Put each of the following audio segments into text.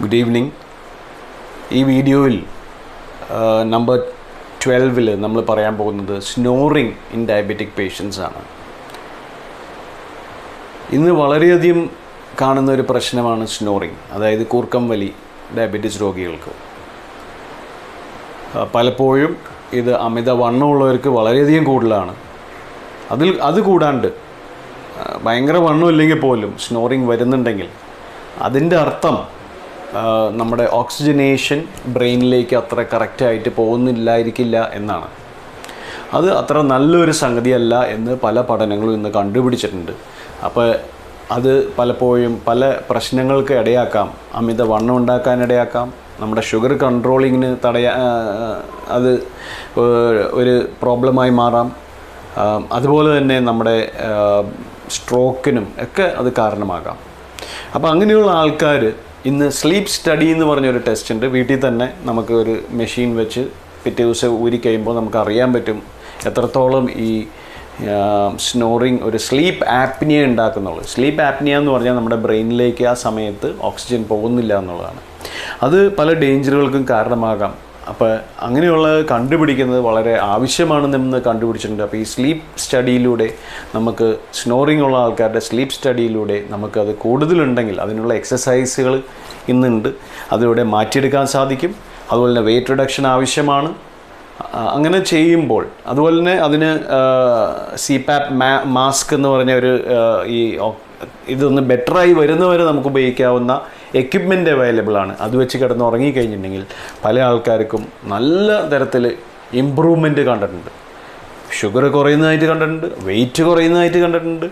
Good evening. ഈ വീഡിയോയിൽ number 12 നമ്മൾ പറയാൻ പോകുന്നത് സ്നോറിങ് ഇൻ ഡയബറ്റിക് പേഷ്യൻസ് ആണ്. ഇന്ന് വളരെയധികം കാണുന്ന ഒരു പ്രശ്നമാണ് സ്നോറിങ്, അതായത് കൂർക്കം വലി ഡയബറ്റിസ് രോഗികൾക്ക്. പലപ്പോഴും ഇത് അമിതവണ്ണമുള്ളവർക്ക് വളരെയധികം കൂടുതലാണ്. അത് കൂടാണ്ട് ഭയങ്കര വണ്ണമില്ലെങ്കിൽ പോലും സ്നോറിങ് വരുന്നുണ്ടെങ്കിൽ അതിൻ്റെ അർത്ഥം നമ്മുടെ ഓക്സിജനേഷൻ ബ്രെയിനിലേക്ക് അത്ര കറക്റ്റായിട്ട് പോകുന്നില്ലായിരിക്കില്ല എന്നാണ്. അത് അത്ര നല്ലൊരു സംഗതിയല്ല എന്ന് പല പഠനങ്ങളും ഇന്ന് കണ്ടുപിടിച്ചിട്ടുണ്ട്. അപ്പോൾ അത് പലപ്പോഴും പല പ്രശ്നങ്ങൾക്ക് ഇടയാക്കാം. അമിതവണ്ണം ഉണ്ടാക്കാൻ ഇടയാക്കാം, നമ്മുടെ ഷുഗർ കൺട്രോളിങ്ങിന് അത് ഒരു പ്രോബ്ലമായി മാറാം. അതുപോലെ തന്നെ നമ്മുടെ സ്ട്രോക്കിനും ഒക്കെ അത് കാരണമാകാം. അപ്പോൾ അങ്ങനെയുള്ള ആൾക്കാർ ഇന്ന് സ്ലീപ്പ് സ്റ്റഡി എന്ന് പറഞ്ഞൊരു ടെസ്റ്റ് ഉണ്ട്. വീട്ടിൽ തന്നെ നമുക്ക് ഒരു മെഷീൻ വെച്ച് പിറ്റേ ദിവസം ഊരിക്കഴിയുമ്പോൾ നമുക്ക് അറിയാൻ പറ്റും എത്രത്തോളം ഈ സ്നോറിങ് ഒരു സ്ലീപ്പ് ആപ്നിയ ഉണ്ടാക്കുന്നുള്ളൂ. സ്ലീപ്പ് ആപ്നിയ എന്ന് പറഞ്ഞാൽ നമ്മുടെ ബ്രെയിനിലേക്ക് ആ സമയത്ത് ഓക്സിജൻ പോകുന്നില്ല എന്നുള്ളതാണ്. അത് പല ഡേഞ്ചറുകൾക്കും കാരണമാകാം. അപ്പോൾ അങ്ങനെയുള്ള കണ്ടുപിടിക്കുന്നത് വളരെ ആവശ്യമാണെന്ന് കണ്ടുപിടിച്ചിട്ടുണ്ട്. അപ്പോൾ ഈ സ്ലീപ്പ് സ്റ്റഡിയിലൂടെ നമുക്ക് സ്നോറിങ് ഉള്ള ആൾക്കാരുടെ സ്ലീപ്പ് സ്റ്റഡിയിലൂടെ നമുക്കത് കൂടുതലുണ്ടെങ്കിൽ അതിനുള്ള എക്സസൈസുകൾ ഇന്നുണ്ട്, അതിലൂടെ മാറ്റിയെടുക്കാൻ സാധിക്കും. അതുപോലെ തന്നെ വെയിറ്റ് റിഡക്ഷൻ ആവശ്യമാണ്. അങ്ങനെ ചെയ്യുമ്പോൾ അതുപോലെ തന്നെ അതിന് സിപാപ്പ് മാസ്ക് എന്ന് പറഞ്ഞ ഒരു ഇതൊന്ന് ബെറ്ററായി വരുന്നവരെ നമുക്ക് ഉപയോഗിക്കാവുന്ന എക്യുപ്മെൻ്റ് അവൈലബിൾ ആണ്. അത് വെച്ച് കിടന്ന് ഉറങ്ങിക്കഴിഞ്ഞിട്ടുണ്ടെങ്കിൽ പല ആൾക്കാർക്കും നല്ല തരത്തിൽ ഇമ്പ്രൂവ്മെൻറ്റ് കണ്ടിട്ടുണ്ട്. ഷുഗർ കുറയുന്നതായിട്ട് കണ്ടിട്ടുണ്ട്, വെയിറ്റ് കുറയുന്നതായിട്ട് കണ്ടിട്ടുണ്ട്,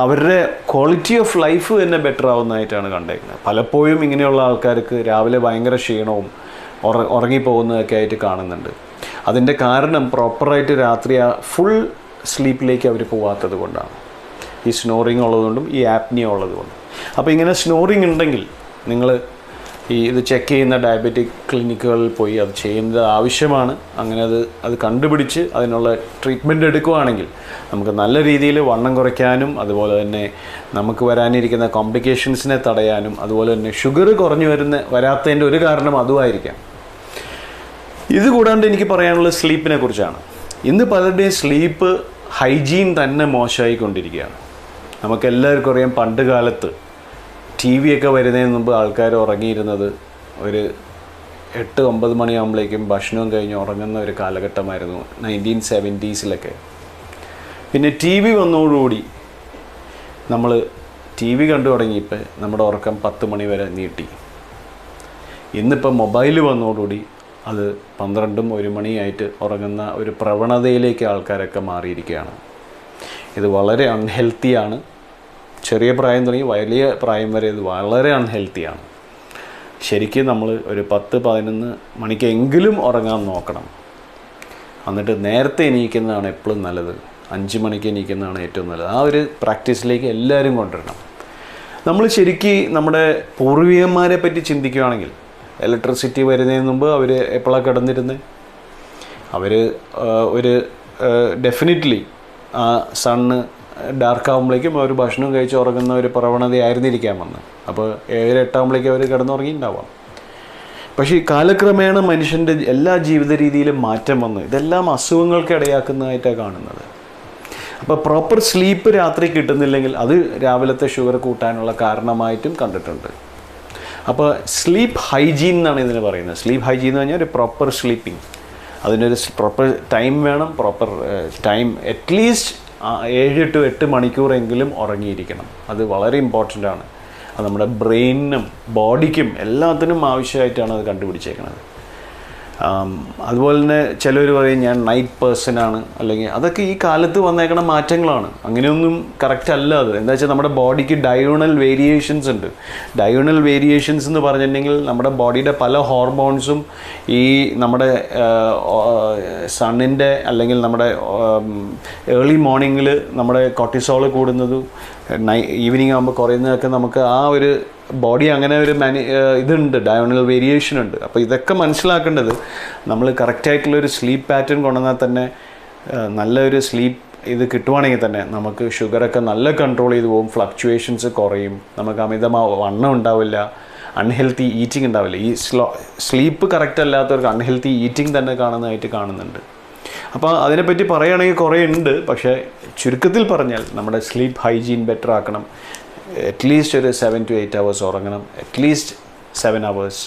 അവരുടെ ക്വാളിറ്റി ഓഫ് ലൈഫ് തന്നെ ബെറ്റർ ആവുന്നതായിട്ടാണ് കണ്ടേക്കുന്നത്. പലപ്പോഴും ഇങ്ങനെയുള്ള ആൾക്കാർക്ക് രാവിലെ ഭയങ്കര ക്ഷീണവും ഉറങ്ങിപ്പോകുന്നതൊക്കെ ആയിട്ട് കാണുന്നുണ്ട്. അതിൻ്റെ കാരണം പ്രോപ്പറായിട്ട് രാത്രി ഫുൾ സ്ലീപ്പിലേക്ക് അവർ പോകാത്തത് കൊണ്ടാണ്, ഈ സ്നോറിങ് ഉള്ളതുകൊണ്ടും ഈ ആപ്നിയ ഉള്ളതുകൊണ്ടും. അപ്പോൾ ഇങ്ങനെ സ്നോറിങ് ഉണ്ടെങ്കിൽ നിങ്ങൾ ഇത് ചെക്ക് ചെയ്യുന്ന ഡയബറ്റിക് ക്ലിനിക്കുകളിൽ പോയി അത് ചെയ്യുന്നത് ആവശ്യമാണ്. അങ്ങനെ അത് കണ്ടുപിടിച്ച് അതിനുള്ള ട്രീറ്റ്മെൻറ്റ് എടുക്കുകയാണെങ്കിൽ നമുക്ക് നല്ല രീതിയിൽ വണ്ണം കുറയ്ക്കാനും അതുപോലെ തന്നെ നമുക്ക് വരാനിരിക്കുന്ന കോംപ്ലിക്കേഷൻസിനെ തടയാനും അതുപോലെ തന്നെ ഷുഗർ കുറഞ്ഞു വരാത്തതിൻ്റെ ഒരു കാരണം അതുമായിരിക്കാം. ഇത് കൂടാണ്ട് എനിക്ക് പറയാനുള്ളത് സ്ലീപ്പിനെ കുറിച്ചാണ്. ഇന്ന് പലരുടെയും സ്ലീപ്പ് ഹൈജീൻ തന്നെ മോശമായിക്കൊണ്ടിരിക്കുകയാണ്. നമുക്കെല്ലാവർക്കും അറിയാം, പണ്ട് കാലത്ത് ടി വി ഒക്കെ വരുന്നതിന് മുമ്പ് ആൾക്കാർ ഉറങ്ങിയിരുന്നത് ഒരു 8-9 മണിയാകുമ്പോഴേക്കും ഭക്ഷണവും കഴിഞ്ഞ് ഉറങ്ങുന്ന ഒരു കാലഘട്ടമായിരുന്നു 1970s. പിന്നെ ടി വി വന്നതോടുകൂടി നമ്മൾ ടി വി കണ്ടു തുടങ്ങിയപ്പോൾ നമ്മുടെ ഉറക്കം 10 മണി വരെ നീട്ടി. ഇന്നിപ്പോൾ മൊബൈൽ വന്നതോടുകൂടി അത് 12-1 മണിയായിട്ട് ഉറങ്ങുന്ന ഒരു പ്രവണതയിലേക്ക് ആൾക്കാരൊക്കെ മാറിയിരിക്കുകയാണ്. ഇത് വളരെ അൺഹെൽത്തിയാണ്. ചെറിയ പ്രായം തുടങ്ങി വലിയ പ്രായം വരെ ഇത് വളരെ അൺഹെൽത്തിയാണ്. ശരിക്കും നമ്മൾ ഒരു 10-11 മണിക്കെങ്കിലും ഉറങ്ങാൻ നോക്കണം. എന്നിട്ട് നേരത്തെ എണീക്കുന്നതാണ് എപ്പോഴും നല്ലത്. 5 മണിക്ക് എണീക്കുന്നതാണ് ഏറ്റവും നല്ലത്. ആ ഒരു പ്രാക്ടീസിലേക്ക് എല്ലാവരും കൊണ്ടുവരണം. നമ്മൾ ശരിക്കും നമ്മുടെ പൂർവികന്മാരെ പറ്റി ചിന്തിക്കുകയാണെങ്കിൽ ഇലക്ട്രിസിറ്റി വരുന്നതിന് മുമ്പ് അവർ എപ്പോഴാണ് കിടന്നിരുന്നത്? അവർ ഒരു ഡെഫിനറ്റ്ലി ആ സണ്ണ് ഡാർക്കാകുമ്പോഴേക്കും അവർ ഭക്ഷണം കഴിച്ച് ഉറങ്ങുന്ന ഒരു പ്രവണതയായിരുന്നിരിക്കാമെന്ന്. അപ്പോൾ 7-8 ആകുമ്പോഴേക്കും അവർ കിടന്നുറങ്ങിയിട്ടുണ്ടാവാം. പക്ഷേ ഈ കാലക്രമേണ മനുഷ്യൻ്റെ എല്ലാ ജീവിത രീതിയിലും മാറ്റം വന്നു. ഇതെല്ലാം അസുഖങ്ങൾക്ക് ഇടയാക്കുന്നതായിട്ടാണ് കാണുന്നത്. അപ്പോൾ പ്രോപ്പർ സ്ലീപ്പ് രാത്രി കിട്ടുന്നില്ലെങ്കിൽ അത് രാവിലത്തെ ഷുഗർ കൂട്ടാനുള്ള കാരണമായിട്ടും കണ്ടിട്ടുണ്ട്. അപ്പോൾ സ്ലീപ്പ് ഹൈജീൻ എന്നാണ് ഇതിന് പറയുന്നത്. സ്ലീപ്പ് ഹൈജീൻ എന്ന് പറഞ്ഞാൽ ഒരു പ്രോപ്പർ സ്ലീപ്പിംഗ്. അതിനൊരു പ്രോപ്പർ ടൈം വേണം. പ്രോപ്പർ ടൈം അറ്റ്ലീസ്റ്റ് 7-8 മണിക്കൂറെങ്കിലും ഉറങ്ങിയിരിക്കണം. അത് വളരെ ഇമ്പോർട്ടൻ്റ് ആണ്. അത് നമ്മുടെ ബ്രെയിനിനും ബോഡിക്കും എല്ലാത്തിനും ആവശ്യമായിട്ടാണ് അത് കണ്ടുപിടിച്ചേക്കുന്നത്. അതുപോലെ തന്നെ ചിലർ പറയും ഞാൻ നൈറ്റ് പേഴ്സണാണ്, അല്ലെങ്കിൽ അതൊക്കെ ഈ കാലത്ത് വന്നേക്കണ മാറ്റങ്ങളാണ്. അങ്ങനെയൊന്നും കറക്റ്റ് അല്ല. അത് എന്താ വെച്ചാൽ നമ്മുടെ ബോഡിക്ക് ഡയോണൽ വേരിയേഷൻസ് ഉണ്ട്. ഡയോണൽ വേരിയേഷൻസ് എന്ന് പറഞ്ഞിട്ടുണ്ടെങ്കിൽ നമ്മുടെ ബോഡിയുടെ പല ഹോർമോൺസും ഈ നമ്മുടെ സണ്ണിൻ്റെ അല്ലെങ്കിൽ നമ്മുടെ ഏർലി മോർണിംഗിൽ നമ്മുടെ കോർട്ടിസോൾ കൂടുന്നതും ഈവനിങ് ആകുമ്പോൾ കുറയുന്നതൊക്കെ നമുക്ക് ആ ഒരു ബോഡി അങ്ങനെ ഒരു ഇതുണ്ട്, ഡയോണൽ വേരിയേഷൻ ഉണ്ട്. അപ്പോൾ ഇതൊക്കെ മനസ്സിലാക്കേണ്ടത് നമ്മൾ കറക്റ്റായിട്ടുള്ളൊരു സ്ലീപ്പ് പാറ്റേൺ കൊണ്ടുവന്നാൽ തന്നെ നല്ലൊരു സ്ലീപ്പ് ഇത് കിട്ടുവാണെങ്കിൽ തന്നെ നമുക്ക് ഷുഗറൊക്കെ നല്ല കൺട്രോൾ ചെയ്ത് പോകും, ഫ്ലക്ച്വേഷൻസ് കുറയും, നമുക്ക് അമിതമായ വണ്ണം ഉണ്ടാവില്ല. അൺഹെൽത്തി ഈറ്റിംഗ് ഉണ്ടാവില്ല. ഈ സ്ലീപ്പ് കറക്റ്റ് അല്ലാത്തവർക്ക് അൺഹെൽത്തി ഈറ്റിംഗ് തന്നെ കാണുന്നുണ്ട്. അപ്പോൾ അതിനെപ്പറ്റി പറയുകയാണെങ്കിൽ കുറേ ഉണ്ട്. പക്ഷേ ചുരുക്കത്തിൽ പറഞ്ഞാൽ നമ്മുടെ സ്ലീപ്പ് ഹൈജീൻ ബെറ്റർ ആക്കണം. അറ്റ്ലീസ്റ്റ് ഒരു 7 to 8 hours ഉറങ്ങണം, അറ്റ്ലീസ്റ്റ് 7 hours.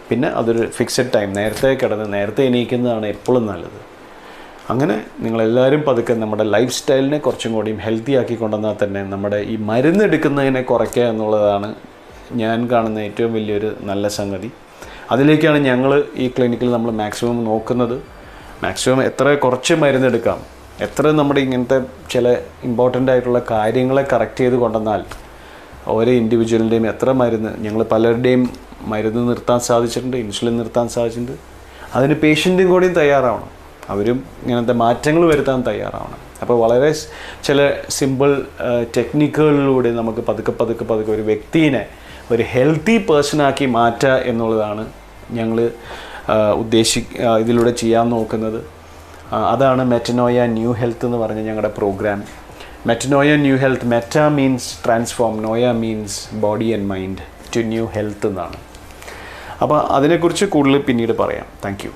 പിന്നെ അതൊരു ഫിക്സഡ് ടൈം, നേരത്തെ കിടന്ന് നേരത്തെ എണീക്കുന്നതാണ് എപ്പോഴും നല്ലത്. അങ്ങനെ നിങ്ങളെല്ലാവരും പതുക്കെ നമ്മുടെ ലൈഫ് സ്റ്റൈലിനെ കുറച്ചും കൂടിയും ഹെൽത്തി ആക്കി കൊണ്ടുവന്നാൽ തന്നെ നമ്മുടെ ഈ മരുന്നെടുക്കുന്നതിനെ കുറയ്ക്കുക എന്നുള്ളതാണ് ഞാൻ കാണുന്ന ഏറ്റവും വലിയൊരു നല്ല സംഗതി. അതിലേക്കാണ് ഞങ്ങൾ ഈ ക്ലിനിക്കിൽ നമ്മൾ മാക്സിമം നോക്കുന്നത്. മാക്സിമം എത്ര കുറച്ച് മരുന്നെടുക്കാം, എത്ര നമ്മുടെ ഇങ്ങനത്തെ ചില ഇമ്പോർട്ടൻ്റ് ആയിട്ടുള്ള കാര്യങ്ങളെ കറക്റ്റ് ചെയ്ത് കൊണ്ടുവന്നാൽ ഓരോ ഇൻഡിവിജ്വലിൻ്റെയും എത്ര മരുന്ന്, ഞങ്ങൾ പലരുടെയും മരുന്ന് നിർത്താൻ സാധിച്ചിട്ടുണ്ട്, ഇൻസുലിൻ നിർത്താൻ സാധിച്ചിട്ടുണ്ട്. അതിന് പേഷ്യൻറ്റും കൂടിയും തയ്യാറാവണം, അവരും ഇങ്ങനത്തെ മാറ്റങ്ങൾ വരുത്താൻ തയ്യാറാവണം. അപ്പോൾ വളരെ ചില സിമ്പിൾ ടെക്നിക്കുകളിലൂടെ നമുക്ക് പതുക്കെ ഒരു വ്യക്തിയെ ഒരു ഹെൽത്തി പേഴ്സണാക്കി മാറ്റുക എന്നുള്ളതാണ് ഞങ്ങൾ ഇതിലൂടെ ചെയ്യാൻ നോക്കുന്നത്. അതാണ് മെറ്റനോയ ന്യൂ ഹെൽത്ത് എന്ന് പറഞ്ഞ ഞങ്ങളുടെ programme. Metanoia new health, meta means transform, noia means body and mind, to new health എന്നാണ്. അപ്പോൾ അതിനെക്കുറിച്ച് കൂടുതൽ പിന്നീട് പറയാം. Thank U.